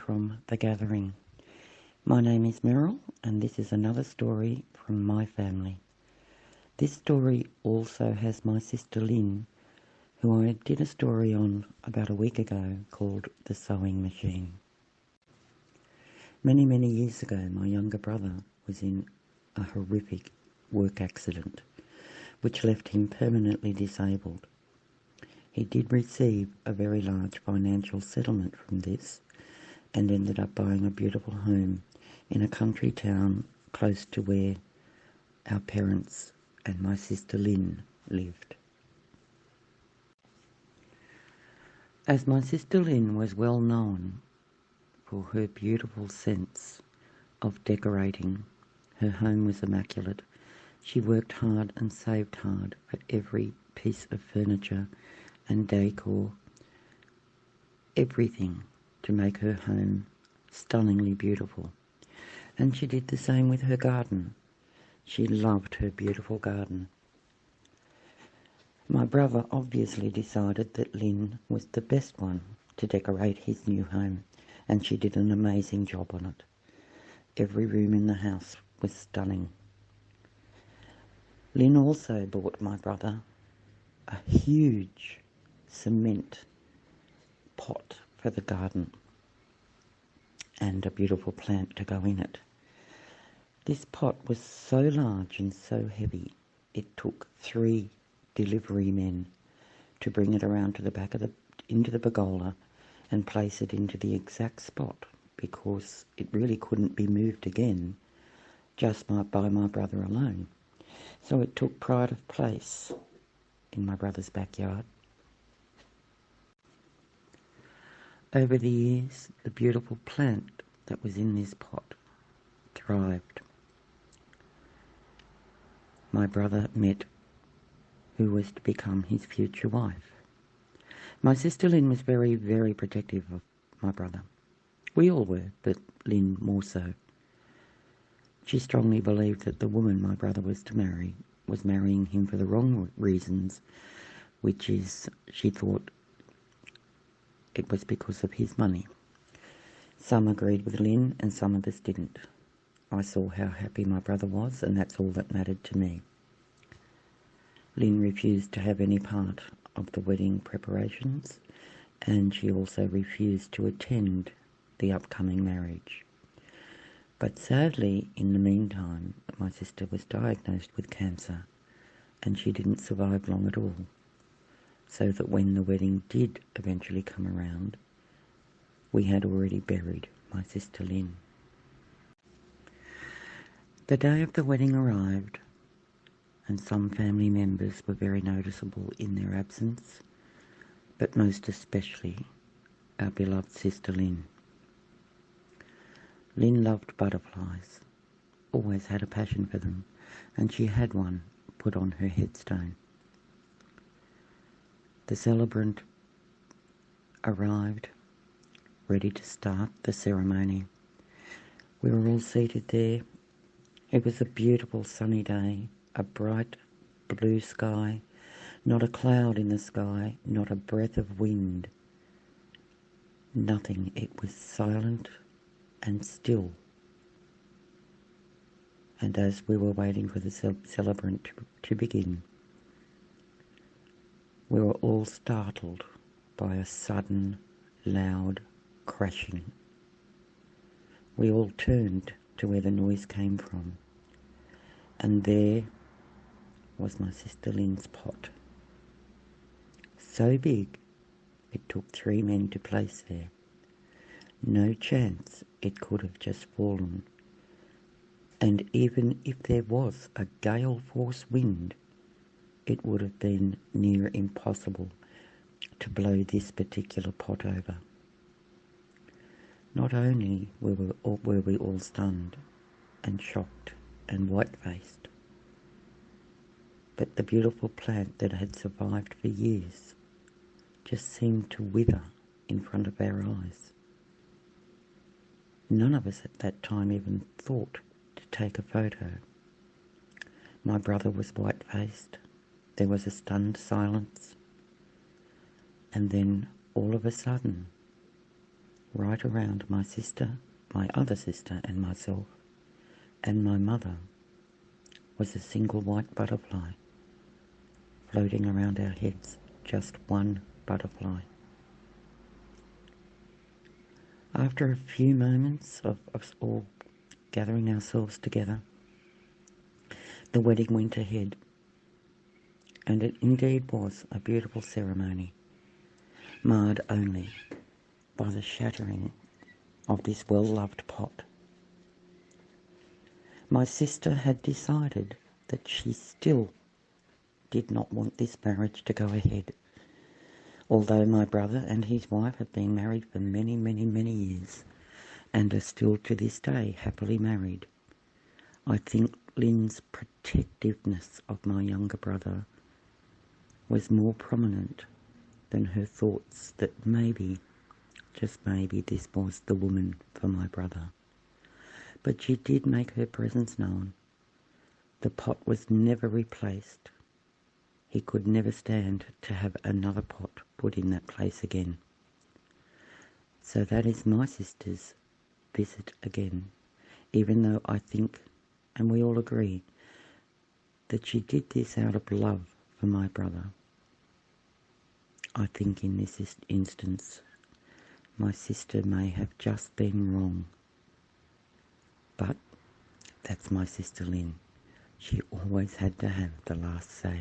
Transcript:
from The Gathering. My name is Meryl, and this is another story from my family. This story also has my sister Lynn, who I did a story on about a week ago called The Sewing Machine. Many, many years ago, my younger brother was in a horrific work accident, which left him permanently disabled. He did receive a very large financial settlement from this and ended up buying a beautiful home in a country town close to where our parents and my sister Lynn lived. As my sister Lynn was well known for her beautiful sense of decorating, her home was immaculate. She worked hard and saved hard for every piece of furniture and decor, everything to make her home stunningly beautiful. And she did the same with her garden. She loved her beautiful garden. My brother obviously decided that Lynn was the best one to decorate his new home, and she did an amazing job on it. Every room in the house was stunning. Lynn also bought my brother a huge cement pot for the garden and a beautiful plant to go in it. This pot was so large and so heavy, it took 3 delivery men to bring it around to the back of into the pergola and place it into the exact spot, because it really couldn't be moved again just by my brother alone. So it took pride of place in my brother's backyard. Over the years, the beautiful plant that was in this pot thrived. My brother met who was to become his future wife. My sister Lynn was very, very protective of my brother. We all were, but Lynn more so. She strongly believed that the woman my brother was to marry was marrying him for the wrong reasons, which is, she thought it was because of his money. Some agreed with Lynn and some of us didn't. I saw how happy my brother was, and that's all that mattered to me. Lynn refused to have any part of the wedding preparations, and she also refused to attend the upcoming marriage. But sadly, in the meantime, my sister was diagnosed with cancer, and she didn't survive long at all, so that when the wedding did eventually come around, we had already buried my sister Lynn. The day of the wedding arrived, and some family members were very noticeable in their absence, but most especially our beloved sister Lynn. Lynn loved butterflies, always had a passion for them, and she had one put on her headstone. The celebrant arrived, ready to start the ceremony. We were all seated there. It was a beautiful sunny day, a bright blue sky, not a cloud in the sky, not a breath of wind. Nothing. It was silent and still. And as we were waiting for the celebrant to begin, we were all startled by a sudden, loud crashing. We all turned to where the noise came from, and there was my sister Lynn's pot. So big, it took 3 men to place there. No chance it could have just fallen. And even if there was a gale force wind, it would have been near impossible to blow this particular pot over. Not only were we all stunned and shocked and white-faced, but the beautiful plant that had survived for years just seemed to wither in front of our eyes. None of us at that time even thought to take a photo. My brother was white-faced. There was a stunned silence. And then, all of a sudden, right around my sister, my other sister and myself, and my mother was a single white butterfly floating around our heads, just one butterfly. After a few moments of us all gathering ourselves together, the wedding went ahead, and it indeed was a beautiful ceremony, marred only by the shattering of this well-loved pot. My sister had decided that she still did not want this marriage to go ahead, although my brother and his wife have been married for many, many, many years and are still to this day happily married. I think Lynn's protectiveness of my younger brother was more prominent than her thoughts that maybe, just maybe, this was the woman for my brother. But she did make her presence known. The pot was never replaced. He could never stand to have another pot put in that place again. So that is my sister's visit again, even though I think, and we all agree, that she did this out of love for my brother. I think in this instance, my sister may have just been wrong. But that's my sister Lynn. She always had to have the last say.